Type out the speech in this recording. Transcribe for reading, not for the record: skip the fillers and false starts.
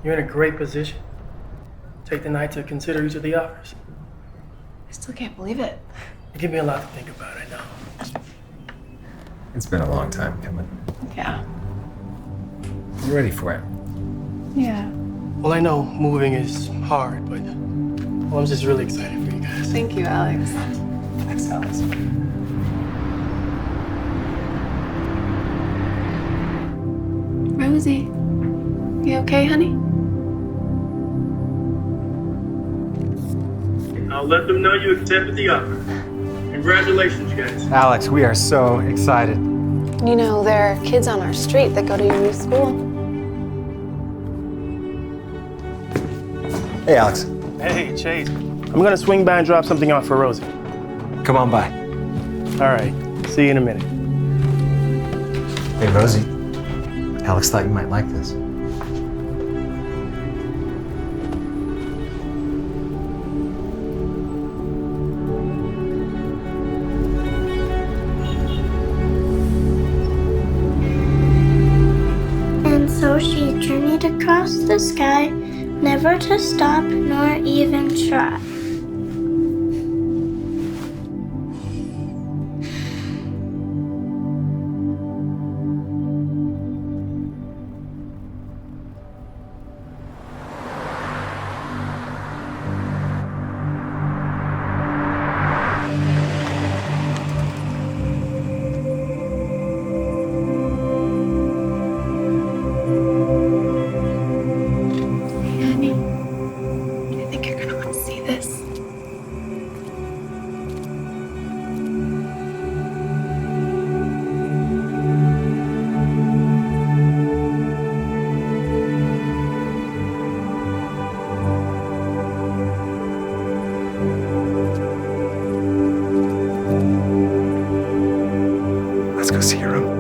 You're in a great position. Take the night to consider each of the offers. I still can't believe it. You give me a lot to think about, I know. It's been a long time coming. Yeah. I'm ready for it. Yeah. Well, I know moving is hard, but well, I'm just really excited for you guys. Thank you, Alex. Thanks, Alex. Rosie, you okay, honey? I'll let them know you accepted the offer. Congratulations, you guys. Alex, we are so excited. You know, there are kids on our street that go to your new school. Hey, Alex. Hey, Chase. I'm gonna swing by and drop something off for Rosie. Come on by. All right. See you in a minute. Hey, Rosie. Alex thought you might like this. And so she journeyed across the sky, never to stop nor even try. Honey, I think you're gonna want to see this. Let's go see your room.